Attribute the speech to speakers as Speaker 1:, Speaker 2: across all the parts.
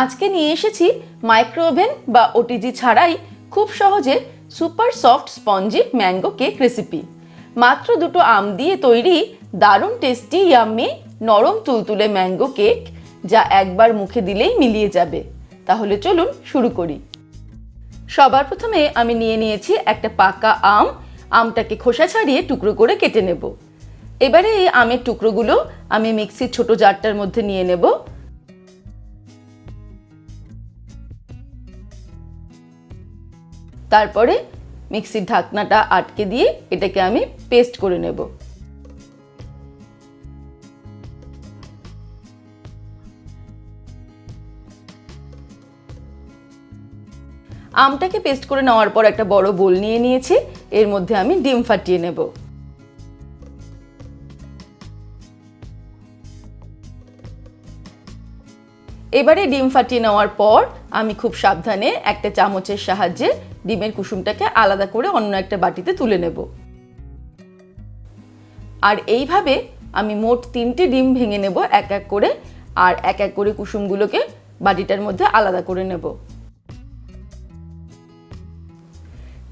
Speaker 1: আজকে নিয়ে এসেছি মাইক্রো ওভেন বা ওটিজি ছাড়াই খুব সহজে super soft spongy mango cake recipe. মাত্র দুটো আম দিয়ে তৈরি দারুণ টেস্টি ইয়াম্মি নরম তুলতুলে ম্যাঙ্গো কেক, যা একবার মুখে দিলেই মিলিয়ে যাবে। তাহলে চলুন শুরু করি। সবার প্রথমে আমি নিয়ে নিয়েছি একটা পাকা আম। আমটাকে খোসা ছাড়িয়ে টুকরো করে কেটে নেব। এবারে এই আমের টুকরোগুলো আমি মিক্সির ছোট জারটার মধ্যে নিয়ে নেব। তারপরে মিক্সির ঢাকনাটা আটকে দিয়ে এটাকে আমি পেস্ট করে নেব। আমটাকে পেস্ট করে নেওয়ার পর একটা বড় বোল নিয়ে নিয়েছি। এর মধ্যে আমি ডিম ফাটিয়ে নেব। এবারে ডিম ফাটিয়ে নেওয়ার পর আমি খুব সাবধানে একটা চামচের সাহায্যে ডিমের কুসুমটাকে আলাদা করে অন্য একটা বাটিতে তুলে নেব। আর এইভাবে আমি মোট 3টে ডিম ভেঙে নেব এক এক করে, আর এক এক করে কুসুমগুলোকে বাটিটার মধ্যে আলাদা করে নেব।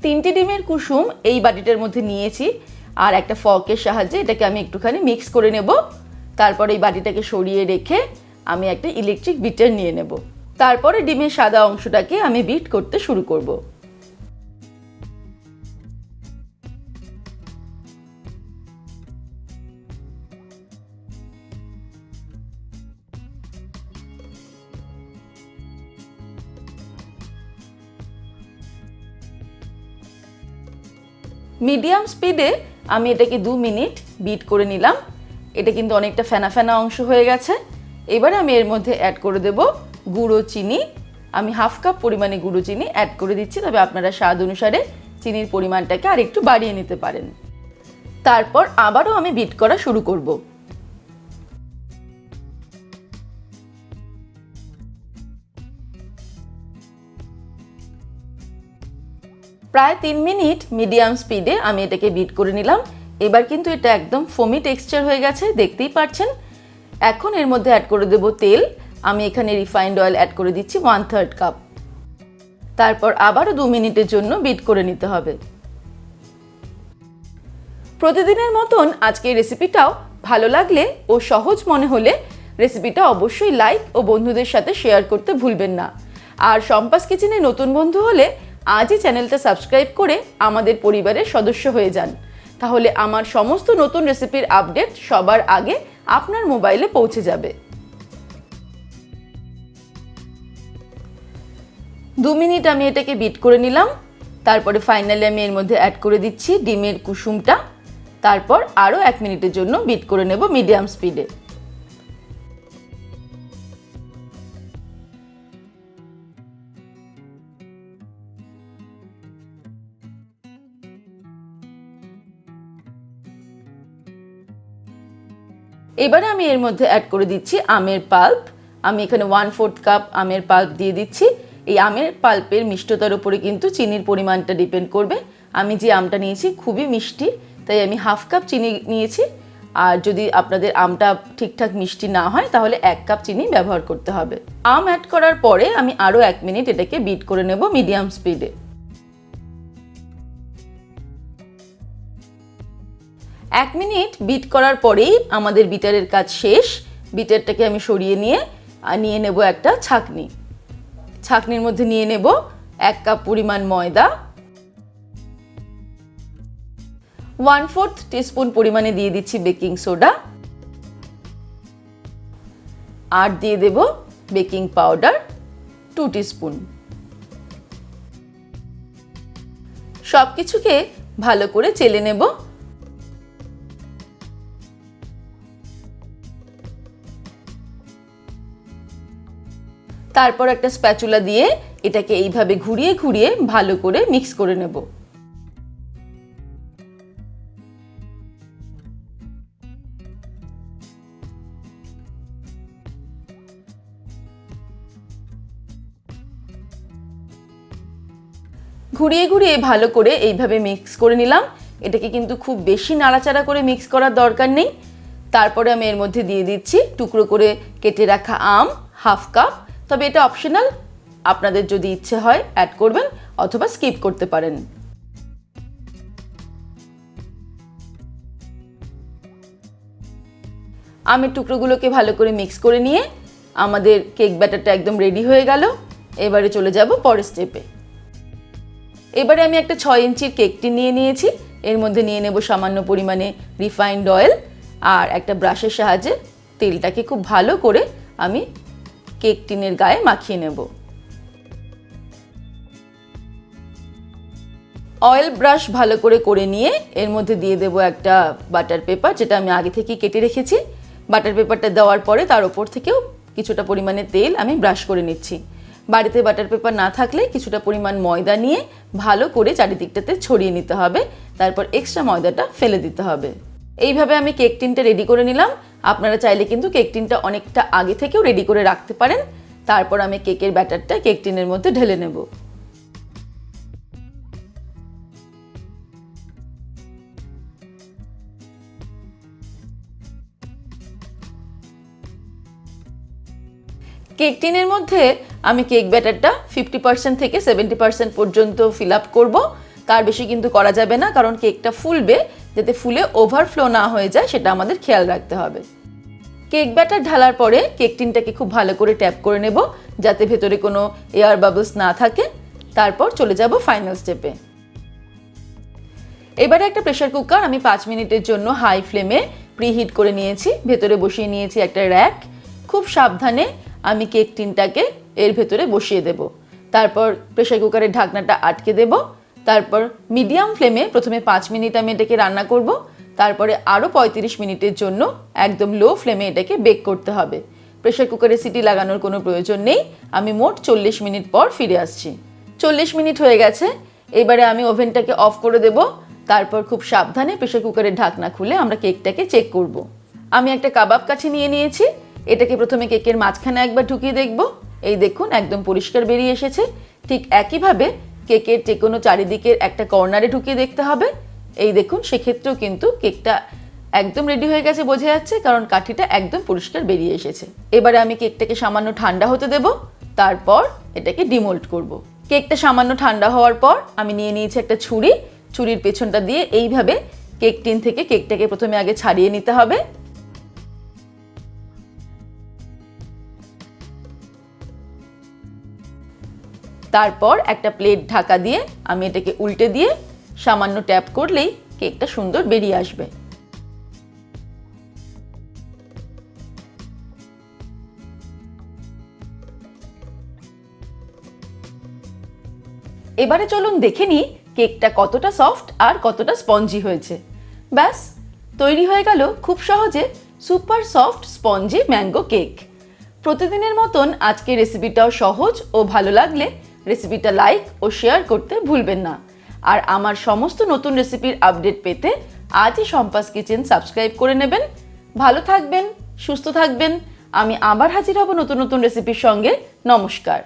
Speaker 1: 3টে ডিমের কুসুম এই বাটিটার মধ্যে নিয়েছি, আর একটা ফর্কের সাহায্যে এটাকে আমি একটুখানি মিক্স করে নেব। তারপর এই বাটিটাকে সরিয়ে রেখে আমি একটা ইলেকট্রিক বিটার নিয়ে নেব। তারপরে ডিমের সাদা অংশটাকে আমি বিট করতে শুরু করব। মিডিয়াম স্পিডে আমি এটাকে 2 মিনিট বিট করে নিলাম। এটা কিন্তু অনেকটা ফেনা ফেনা অংশ হয়ে গেছে। এবারে আমি এর মধ্যে অ্যাড করে দেব গুঁড়ো চিনি। আমি হাফ কাপ পরিমাণে গুঁড়ো চিনি অ্যাড করে দিচ্ছি, তবে আপনারা স্বাদ অনুসারে চিনির পরিমাণটাকে আর একটু বাড়িয়ে নিতে পারেন। তারপর আবারও আমি বিট করা শুরু করব। প্রায় 3 মিনিট মিডিয়াম স্পিডে আমি এটাকে বিট করে নিলাম। এবার কিন্তু এটা একদম ফোমি টেক্সচার হয়ে গেছে, দেখতেই পাচ্ছেন। এখন এর মধ্যে অ্যাড করে দেব তেল। আমি এখানে রিফাইন্ড অয়েল অ্যাড করে দিচ্ছি 1/3 কাপ। তারপর আবারও 2 মিনিটের জন্য বিট করে নিতে হবে। প্রতিদিনের মতন আজকে এই রেসিপিটাও ভালো লাগলে ও সহজ মনে হলে রেসিপিটা অবশ্যই লাইক ও বন্ধুদের সাথে শেয়ার করতে ভুলবেন না। আর সম্পাস কিচেনে নতুন বন্ধু হলে আজই চ্যানেলটা সাবস্ক্রাইব করে আমাদের পরিবারের সদস্য হয়ে যান। তাহলে আমার সমস্ত নতুন রেসিপির আপডেট সবার আগে আপনার মোবাইলে পৌঁছে যাবে। 2 মিনিট আমি এটাকে বিট করে নিলাম। তারপরে ফাইনালি আমি এর মধ্যে অ্যাড করে দিচ্ছি ডিমের কুসুমটা। তারপর আরও 1 মিনিটের জন্য বিট করে নেব মিডিয়াম স্পিডে। এবারে আমি এর মধ্যে অ্যাড করে দিচ্ছি আমের পাল্প। আমি এখানে 1/4 কাপ আমের পাল্প দিয়ে দিচ্ছি। এই আমের পাল্পের মিষ্টতার উপরে কিন্তু চিনির পরিমাণটা ডিপেন্ড করবে। আমি যে আমটা নিয়েছি খুবই মিষ্টি, তাই আমি হাফ কাপ চিনি নিয়েছি। আর যদি আপনাদের আমটা ঠিকঠাক মিষ্টি না হয় তাহলে 1 কাপ চিনি ব্যবহার করতে হবে। আম অ্যাড করার পরে আমি আরও 1 মিনিট এটাকে বিট করে নেব মিডিয়াম স্পিডে। 1 মিনিট বিট করার পরেই আমাদের বিটারের কাজ শেষ। বিটারটাকে আমি সরিয়ে নিয়ে নেব একটা ছাঁকনি। ছাঁকনির মধ্যে নিয়ে নেব 1 কাপ পরিমাণ ময়দা, 1/4 টিস্পুন পরিমাণে দিয়ে দিচ্ছি বেকিং সোডা, আর দিয়ে দেব বেকিং পাউডার 2 টিস্পুন। সবকিছুকে ভালো করে চেলে নেব। তারপর একটা স্প্যাচুলা দিয়ে এটাকে এইভাবে ঘুরিয়ে ঘুরিয়ে ভালো করে মিক্স করে নেব। ঘুরিয়ে ঘুরিয়ে ভালো করে এইভাবে মিক্স করে নিলাম। এটাকে কিন্তু খুব বেশি নাড়াচাড়া করে মিক্স করার দরকার নেই। তারপরে আমি এর মধ্যে দিয়ে দিচ্ছি টুকরো করে কেটে রাখা আম হাফ কাপ, তবে এটা অপশনাল, আপনাদের যদি ইচ্ছে হয় অ্যাড করবেন অথবা স্কিপ করতে পারেন। আমের টুকরোগুলোকে ভালো করে মিক্স করে নিয়ে আমাদের কেক ব্যাটারটা একদম রেডি হয়ে গেল। এবারে চলে যাব পরের স্টেপে। এবারে আমি একটা 6 ইঞ্চির কেক টিন নিয়ে নিয়েছি। এর মধ্যে নিয়ে নেব সামান্য পরিমাণে রিফাইন্ড অয়েল আর একটা ব্রাশের সাহায্যে তেলটাকে খুব ভালো করে আমি কেক টিনের গায়ে মাখিয়ে নেব। অয়েল ব্রাশ ভালো করে নিয়ে এর মধ্যে দিয়ে দেব একটা বাটার পেপার, যেটা আমি আগে থেকেই কেটে রেখেছি। বাটার পেপারটা দেওয়ার পরে তার ওপর থেকেও কিছুটা পরিমাণে তেল আমি ব্রাশ করে নিচ্ছি। বাড়িতে বাটার পেপার না থাকলে কিছুটা পরিমাণ ময়দা নিয়ে ভালো করে চারিদিকটাতে ছড়িয়ে নিতে হবে, তারপর এক্সট্রা ময়দাটা ফেলে দিতে হবে। এইভাবে আমি কেক টিনটা রেডি করে নিলাম। আপনারা চাইলে কিন্তু কেক টিনটা অনেকটা আগে থেকেও রেডি করে রাখতে পারেন। তারপর আমি কেকের ব্যাটারটা কেক টিনের মধ্যে ঢেলে নেব। কেক টিনের মধ্যে আমি কেক ব্যাটারটা 50% থেকে 70% পর্যন্ত ফিল আপ করবো। তার বেশি কিন্তু করা যাবে না, কারণ কেকটা ফুলবে, যাতে ফুলে ওভারফ্লো না হয়ে যায় সেটা আমাদের খেয়াল রাখতে হবে। কেক ব্যাটার ঢালার পরে কেক টিনটাকে খুব ভালো করে ট্যাপ করে নেব, যাতে ভেতরে কোনো এয়ার বাবলস না থাকে। তারপর চলে যাব ফাইনাল স্টেপে। এবারে একটা প্রেসার কুকার আমি 5 মিনিটের জন্য হাই ফ্লেমে প্রিহিট করে নিয়েছি। ভেতরে বসিয়ে নিয়েছি একটা র্যাক। খুব সাবধানে আমি কেক টিনটাকে এর ভেতরে বসিয়ে দেব। তারপর প্রেসার কুকারের ঢাকনাটা আটকে দেব। তারপর মিডিয়াম ফ্লেমে প্রথমে 5 মিনিট আমি এটাকে রান্না করব। তারপরে আরও 35 মিনিটের জন্য একদম লো ফ্লেমে এটাকে বেক করতে হবে। প্রেসার কুকারে সিটি লাগানোর কোনো প্রয়োজন নেই। আমি মোট 40 মিনিট পর ফিরে আসছি। 40 মিনিট হয়ে গেছে। এবারে আমি ওভেনটাকে অফ করে দেব। তারপর খুব সাবধানে প্রেসার কুকারের ঢাকনা খুলে আমরা কেকটাকে চেক করব। আমি একটা কাবাব কাঠি নিয়ে নিয়েছি। এটাকে প্রথমে কেকের মাঝখানে একবার ঢুকিয়ে দেখব। এই দেখুন, একদম পরিষ্কার বেরিয়ে এসেছে। ঠিক একইভাবে কেকের যে কোনো চারিদিকের একটা কর্নারে ঢুকিয়ে দেখতে হবে। এই দেখুন, সেক্ষেত্রেও কিন্তু কেকটা একদম রেডি হয়ে গেছে বোঝা যাচ্ছে, কারণ কাঠিটা একদম পরিষ্কার বেরিয়ে এসেছে। এবারে আমি কেকটাকে সামান্য ঠান্ডা হতে দেব। তারপর এটাকে ডিমোল্ড করব। কেকটা সামান্য ঠান্ডা হওয়ার পর আমি নিয়ে নিয়েছি একটা ছুরি। ছুরির পেছনটা দিয়ে এইভাবে কেক টিন থেকে কেকটাকে প্রথমে আগে ছাড়িয়ে নিতে হবে। তারপর একটা প্লেট ঢাকা দিয়ে আমি এটাকে উল্টে দিয়ে সামান্য ট্যাপ করলেই কেকটা সুন্দর বেরিয়ে আসবে। এবারে চলুন দেখে নিই কেকটা কতটা সফট আর কতটা স্পঞ্জি হয়েছে। ব্যাস, তৈরি হয়ে গেল খুব সহজে super soft spongy mango cake. প্রতিদিনের মতন আজকের রেসিপিটাও সহজ ও ভালো লাগলে রেসিপিটা লাইক ও শেয়ার করতে ভুলবেন না। আর আমার সমস্ত নতুন রেসিপির আপডেট পেতে আজই সম্পাস কিচেন সাবস্ক্রাইব করে নেবেন। ভালো থাকবেন, সুস্থ থাকবেন। আমি আবার হাজির হব নতুন নতুন রেসিপির সঙ্গে। নমস্কার।